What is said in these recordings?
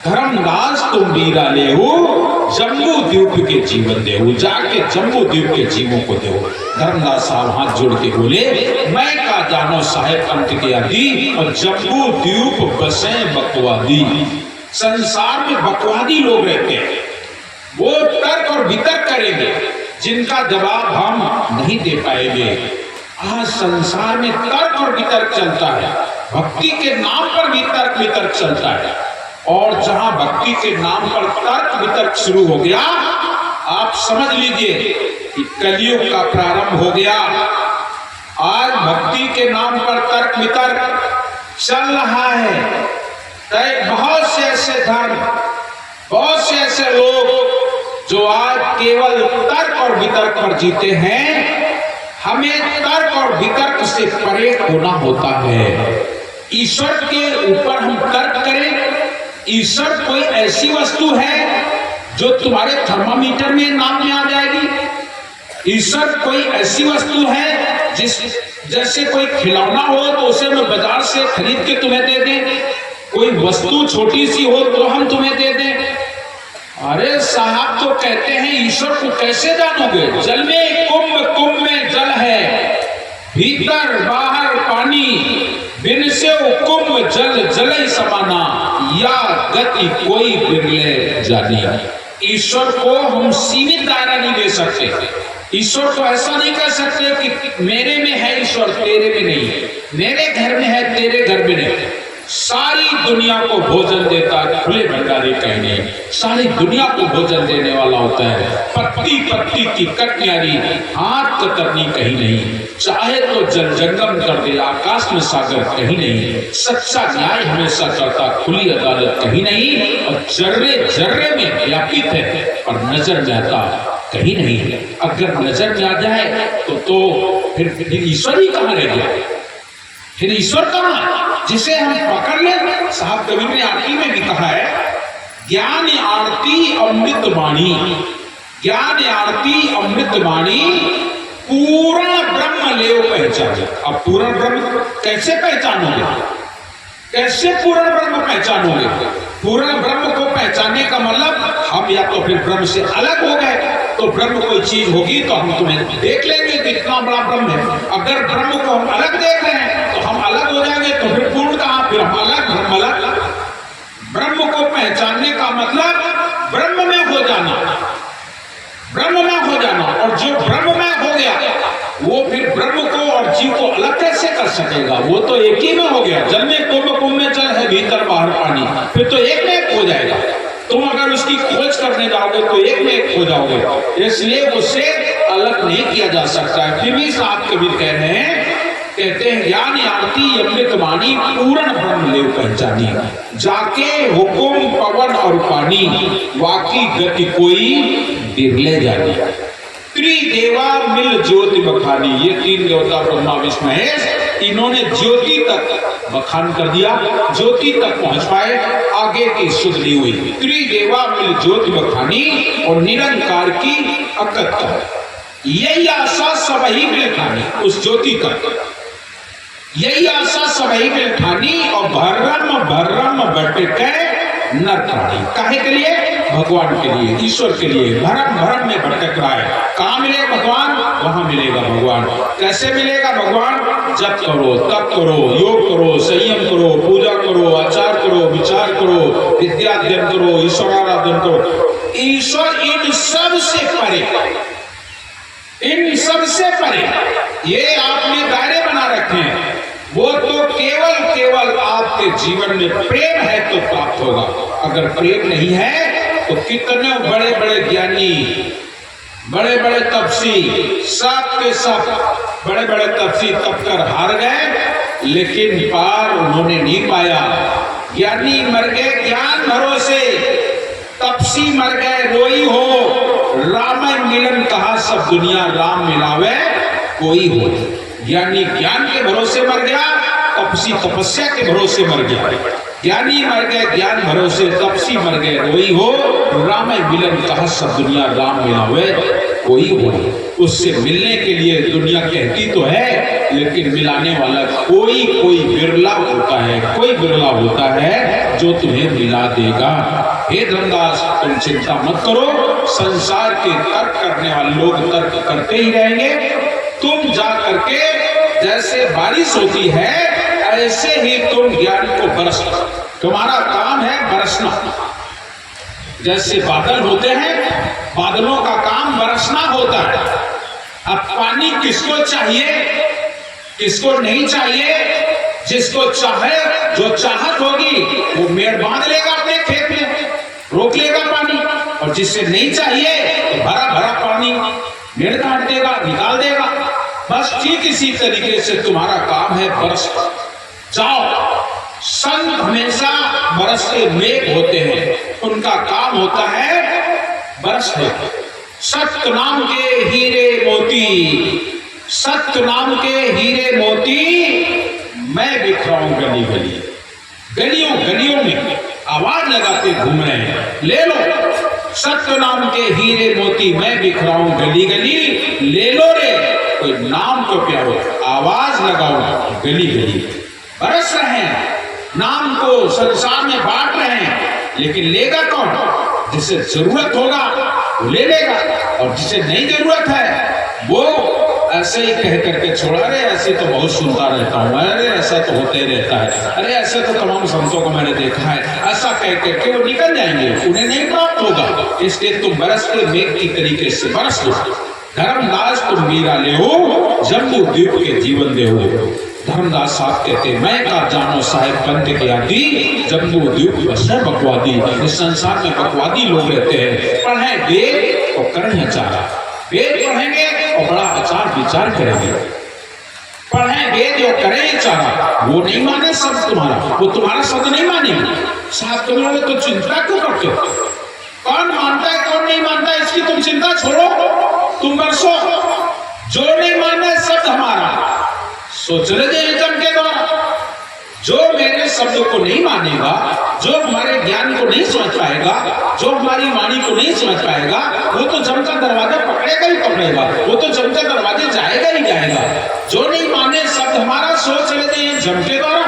धर्मदास तुम वीरा लेहु जम्बू द्वीप के जीवन देहु, जाके जम्बू द्वीप के जीवों को देहु। धर्मदास साहब हाथ जोड़ के बोले, मैं का जानो साहेब पंथ के आदि और जम्बू द्वीप बसे बकवादी। संसार में बकवादी लोग रहते हैं, वो तर्क और वितर्क करेंगे जिनका जवाब हम नहीं दे पाएंगे। आज संसार में तर्क और वितर्क चलता है, भक्ति के नाम पर भी तर्क वितर्क चलता है। और जहां भक्ति के नाम पर तर्क वितर्क शुरू हो गया, आप समझ लीजिए कि कलयुग का प्रारंभ हो गया। आज भक्ति के नाम पर तर्क वितर्क चल रहा है। बहुत से ऐसे धर्म, बहुत से ऐसे लोग जो आज केवल तर्क और वितर्क पर जीते हैं। हमें तर्क और वितर्क से परे होना होता है। ईश्वर के ऊपर हम तर्क करें, ईश्वर कोई ऐसी वस्तु है जो तुम्हारे थर्मामीटर में नाम में आ जाएगी? ईश्वर कोई ऐसी वस्तु है जैसे कोई खिलौना हो तो उसे मैं बाजार से खरीद के तुम्हें दे दें, कोई वस्तु छोटी सी हो तो हम तुम्हें दे दें? अरे साहब, तो कहते हैं ईश्वर को कैसे जानोगे? जल में कुंभ, कुंभ में जल है, भीतर बाहर पानी, बिन से कुंभ जल जले समाना, या गति कोई बिरले जानी। ईश्वर को हम सीमित दायरा नहीं दे सकते। ईश्वर को ऐसा नहीं कह सकते कि मेरे में है ईश्वर, तेरे में नहीं है, मेरे घर में है, तेरे घर में नहीं। सारी दुनिया को भोजन देता है, खुले भंडारे कहीं नहीं, सारी दुनिया को भोजन देने वाला होता है। पत्ती पत्ती की कटयारी, हाथ कतरनी कहीं नहीं, चाहे तो जल जंगम कर दे, आकाश में सागर कहीं नहीं। सच्चा न्याय हमेशा करता, खुली अदालत कहीं नहीं, और जर्रे जर्रे में व्यापित है और नजर में आता कहीं नहीं है। अगर नजर में आ जाए तो फिर ईश्वर ही कहाँ रह गया? फिर ईश्वर कहाँ जिसे हम पकड़ लें? साहब कबीर ने आरती में भी कहा है, ज्ञान आरती अमृत वाणी, ज्ञान आरती अमृत वाणी, पूर्ण ब्रह्म लेव पहचानो। अब पूर्ण ब्रह्म कैसे पहचानोगे? कैसे पूर्ण ब्रह्म पहचानोगे? पूर्ण ब्रह्म को पहचानने का मतलब हम या तो फिर ब्रह्म से अलग हो गए, तो ब्रह्म कोई चीज होगी तो हम तुम्हें देख लेंगे कि इतना बड़ा ब्रह्म है। अगर ब्रह्म को हम अलग देख रहे हैं तो हम अलग हो जाएंगे, तो फिर पूर्ण कहां? फिर हम अलग, ब्रह्म अलग। ब्रह्म को पहचानने का मतलब ब्रह्म में हो जाना, ब्रह्म में हो जाना। और जो ब्रह्म में हो गया वो फिर ब्रह्म को और जीव को अलग कैसे कर सकेगा? वो तो एक ही में हो गया। जल में कुंभ, कुंभ में जल है, भीतर बाहर पानी, फिर तो एक में एक हो जाएगा। तुम अगर उसकी खोज करने जाओगे तो एक में एक हो जाओगे, इसलिए उससे अलग नहीं किया जा सकता है। फिर भी साहब कबीर कह रहे हैं, कहते हैं ज्ञान आरती अमृत वाणी, पूर्ण ब्रह्म लेव पहचानी, जाके हुकुम पवन और पानी, वाकी गति कोई बिरले जानी। त्रिदेवा मिल ज्योति बखानी, ये तीन देवता ब्रह्मा विष्णु महेश, इन्होंने ज्योति तक बखान कर दिया, ज्योति तक पहुंच पाए, आगे की सुध नहीं हुई। त्रिदेवा मिल ज्योति बखानी और निरंकार की अकत, यही आशा सबही मिल ठानी। उस ज्योति तक यही आशा सबही मिल ठानी, और भर्रम भर्रम भटके नर प्राणी। काहे के लिए? भगवान के लिए, ईश्वर के लिए। भरम भरम में भटक रहा है। कहाँ मिलेगा भगवान? वहां मिलेगा भगवान। कैसे मिलेगा भगवान? जप करो, तप करो, योग करो, संयम करो, पूजा करो, आचार करो, विचार करो, विद्या अध्ययन करो, ईश्वराराधन करो। ईश्वर इन सब से परे, इन सब से परे। ये आपने दायरे बना रखे हैं, वो तो केवल केवल आपके जीवन में प्रेम है तो प्राप्त होगा। अगर प्रेम नहीं है तो कितने बड़े बड़े ज्ञानी, बड़े बड़े तपसी, सब के सब बड़े बड़े तपसी तप कर हार गए, लेकिन पार उन्होंने नहीं पाया। ज्ञानी मर गए ज्ञान भरोसे, तपसी मर गए रोई हो। राम मिलन कहा सब दुनिया, राम मिलावे कोई हो। ज्ञानी ज्ञान के भरोसे मर गया, तपसी तपस्या के भरोसे मर गया। ज्ञानी मर गए ज्ञान भरोसे, तपसी मर गए रोई हो। राम मिलन कहा सब दुनिया, राम मिलावे कोई हो, उससे मिलने के लिए दुनिया कहती तो है, लेकिन मिलाने वाला कोई बिरला होता है, कोई बिरला होता है जो तुम्हें मिला देगा। हे धर्मदास, तुम चिंता मत करो, संसार के तर्क करने वाले लोग तर्क करते ही रहेंगे। तुम जा करके जैसे बारिश होती है ऐसे ही तुम ज्ञान को बरसो, तुम्हारा काम है बरसना। जैसे बादल होते हैं, बादलों का काम बरसना होता है। अब पानी किसको चाहिए, किसको नहीं चाहिए? जिसको चाहे, जो चाहत होगी वो मेड़ बांध लेगा अपने खेत में, रोक लेगा पानी, और जिससे नहीं चाहिए तो भरा भरा पानी मेड़ काट देगा, निकाल देगा। बस ठीक इसी तरीके से तुम्हारा काम है बरस जाओ। संत हमेशा बरसते मेघ होते हैं, उनका काम होता है बरसने। सत्य नाम के हीरे मोती, सत्य नाम के हीरे मोती मैं बिखराऊं गली गली, गलियों गलियों में आवाज लगाते घूम रहे हैं, ले लो सत्य नाम के हीरे मोती मैं बिखराऊं गली गली, ले लो रे कोई नाम तो प्यारो, आवाज लगाओ गली गली। बरस रहे हैं, नाम को संसार में बांट रहे हैं, लेकिन लेगा कौन? जिसे जरूरत होगा वो ले लेगा, और जिसे नहीं जरूरत है वो ऐसे ही कह करके छोड़ा, अरे ऐसे तो बहुत सुनता रहता हूँ, अरे ऐसा तो होते ही रहता है, अरे ऐसे तो तमाम संतों को मैंने देखा है, ऐसा कह करके वो निकल जाएंगे, उन्हें नहीं प्राप्त होगा। इसलिए तुम बरसते मेघ की तरीके से बरस लो। धर्मदास तुम मीरा ले हो, जम्बू द्वीप के जीवन दे हो। धर्मदास साहब कहते मैं का जानो साहेब पंथ के आदि, जम्बू द्वीप बसने बकवादी। इस संसार में बकवादी लोग रहते हैं, पढ़े वेद और करें अचारा, वेद पढ़ेंगे और बड़ा आचार विचार करेंगे, पढ़े वेद और करें अचारा, वो नहीं माने शब्द तुम्हारा, वो तुम्हारा शब्द नहीं मानेंगे। साहब तुम लोग तो चिंता क्यों करते हो? कौन मानता है कौन नहीं मानता है इसकी तुम चिंता छोड़ो, तुम बरसो। जो नहीं माने शब्द हमारा सो चले जाए जम के द्वारा। जो मेरे शब्द को नहीं मानेगा, जो हमारे ज्ञान को नहीं समझ पाएगा, जो हमारी वाणी को नहीं समझ पाएगा, वो तो जम का दरवाजा पकड़ेगा ही पकड़ेगा, वो तो जम के दरवाजे जाएगा ही जाएगा। जो नहीं माने शब्द हमारा सो चले जाए जम के द्वारा,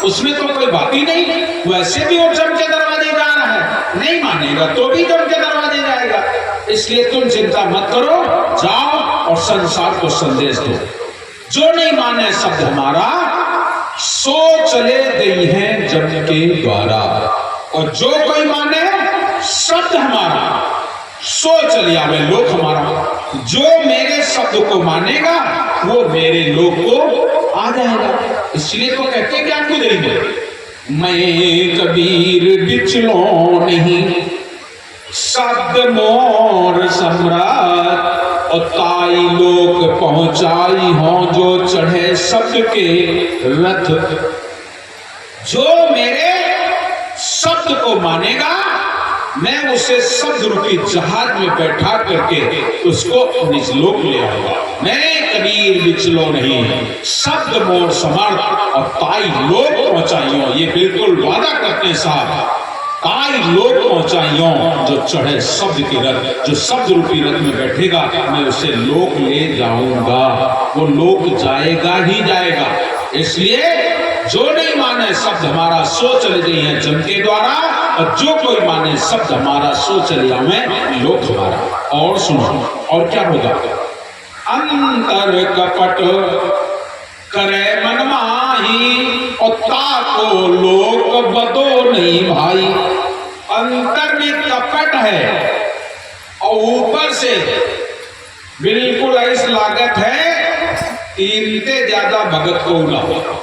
उसमें तो कोई बात ही नहीं। वैसे भी वो जम के दरवाजे जा रहा है, नहीं मानेगा तो भी जम के दरवाजे जाएगा। इसलिए तुम चिंता मत करो, जाओ और संसार को संदेश दो। जो नहीं माने शब्द हमारा सो चले गई हैं जम के द्वारा, और जो कोई माने शब्द हमारा सो चले आवे लोक हमारा। जो मेरे शब्द को मानेगा वो मेरे लोक को आ जाएगा। इसलिए तो कहते ज्ञान को देंगे। मैं कबीर बिचलो नहीं, शब्द मोर सम्राट, और ताई लोक पहुंचाई हो जो चढ़े शब्द के रथ। जो मेरे शब्द को मानेगा मैं उसे शब्द रूपी जहाज में बैठा करके उसको निज लोक ले आऊंगा। मैं कबीर बिचलो नहीं, शब्द मोर समर्थ, और ताई लोक पहुंचाइयो। ये बिल्कुल वादा करते हैं साहब, ताई लोक पहुंचाइयो जो चढ़े शब्द की रथ। जो शब्द रूपी रथ में बैठेगा मैं उसे लोक ले जाऊंगा, वो लोक जाएगा ही जाएगा। इसलिए जो नहीं माने शब्द हमारा सो चले गई है जम के द्वारा, और जो कोई माने शब्द हमारा सो चले आवे लोक हमारा। और सुनो और क्या होगा? अंतर कपट करे मन माही, और ताको लोक बदो नहीं भाई। अंतर में कपट है और ऊपर से बिल्कुल ऐसी लागत है इनसे ज्यादा भगत को ना हो,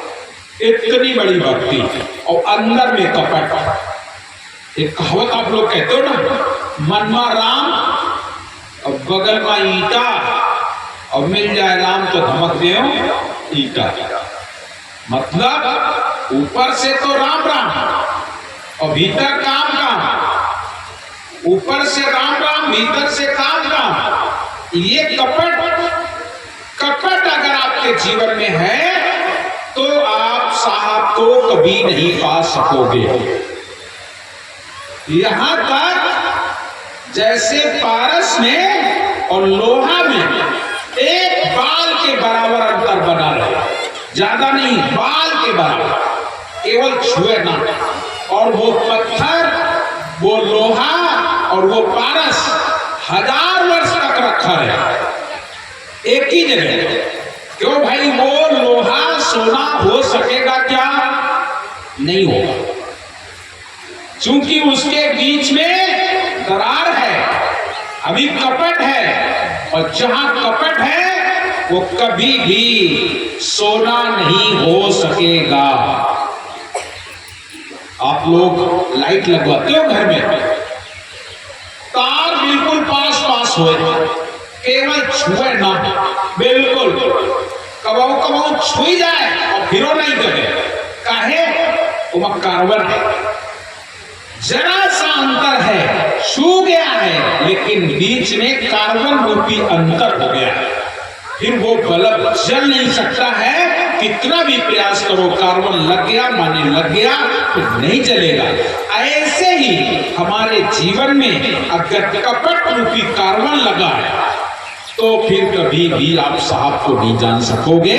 इतनी बड़ी भक्ति और अंदर में कपट। एक कहावत आप लोग कहते हो ना, मनमा राम और बगल में ईटा, और मिल जाए राम तो धमक दे ईटा। मतलब ऊपर से तो राम राम और भीतर काम काम, ऊपर से राम राम भीतर से काम काम। ये कपट अगर आपके जीवन में है तो आप साहब को कभी नहीं पा सकोगे। यहां तक जैसे पारस में और लोहा में एक बाल के बराबर अंतर बना रहे, ज्यादा नहीं, बाल के बराबर, केवल छुए ना। और वो पत्थर, वो लोहा और वो पारस 1000 वर्ष तक रखा रहे एक ही जगह। क्यों भाई? वो लोहा सोना हो सकेगा क्या? नहीं होगा, क्योंकि उसके बीच में दरार है, अभी कपट है, और जहां कपट है वो कभी भी सोना नहीं हो सकेगा। आप लोग लाइट लगवाते हो घर में, तार बिल्कुल पास पास हो, केवल छुए ना, बिल्कुल कबाऊ कबाऊ छुई जाए और फिर नहीं करे, काहे? वो कार्बन है, जरा सा अंतर है, छू गया है, लेकिन बीच में कार्बन रूपी अंतर हो गया है, फिर वो बल्ब जल नहीं सकता है। कितना भी प्रयास करो, कार्बन लग गया माने लग गया, फिर नहीं जलेगा। ऐसे ही हमारे जीवन में अगर कपट रूपी कार्बन लगा है तो फिर कभी भी आप साहब को नहीं जान सकोगे,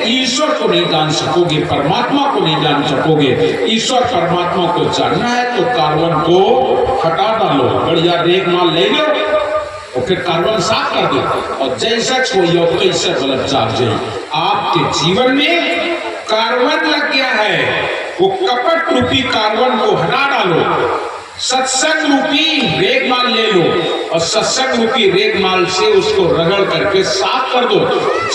ईश्वर को नहीं जान सकोगे, परमात्मा को नहीं जान सकोगे। ईश्वर परमात्मा को जानना है तो कार्बन को हटा डालो, बढ़िया रेत माल ले लो और फिर कार्बन साफ कर दो, और जैसा छोड़िए कैसे बल्ब जाग जाए। आपके जीवन में कार्बन लग गया है, वो कपट रूपी कार्बन को हटा डालो, सत्संग रूपी रेगमाल ले लो और सत्संग रूपी रेगमाल से उसको रगड़ करके साफ कर दो।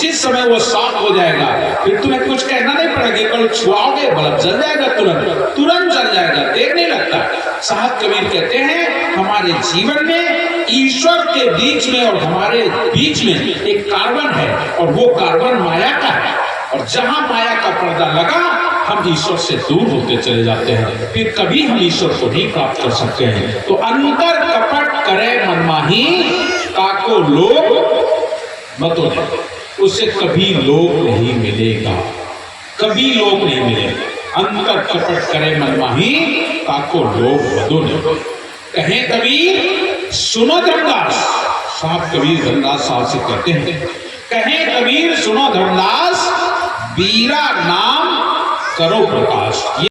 जिस समय वो साफ हो जाएगा फिर तुम्हें कुछ कहना नहीं पड़ेगा, कल छुआओगे बल्ब जल जाएगा, तुरंत तुरंत जल जाएगा, देर नहीं लगता। साहब कबीर कहते हैं हमारे जीवन में ईश्वर के बीच में और हमारे बीच में एक कार्बन है, और वो कार्बन माया का है, और जहां माया का पर्दा लगा हम ईश्वर से दूर होते चले जाते हैं, फिर कभी हम ईश्वर को नहीं प्राप्त कर सकते हैं। तो अंतर कपट करे मनमाही, काको लोग मतो नहीं, उसे कभी लोग नहीं मिलेगा, कभी लोग नहीं मिलेगा। अंतर कपट करे मनमाही, काको लोग मतो नहीं। कहें कबीर सुनो धर्मदास, साहब कबीर धर्मदास साहब से कहते हैं, कहें कबीर सुनो धर्मदास, बीरा नाम करो प्रकाश।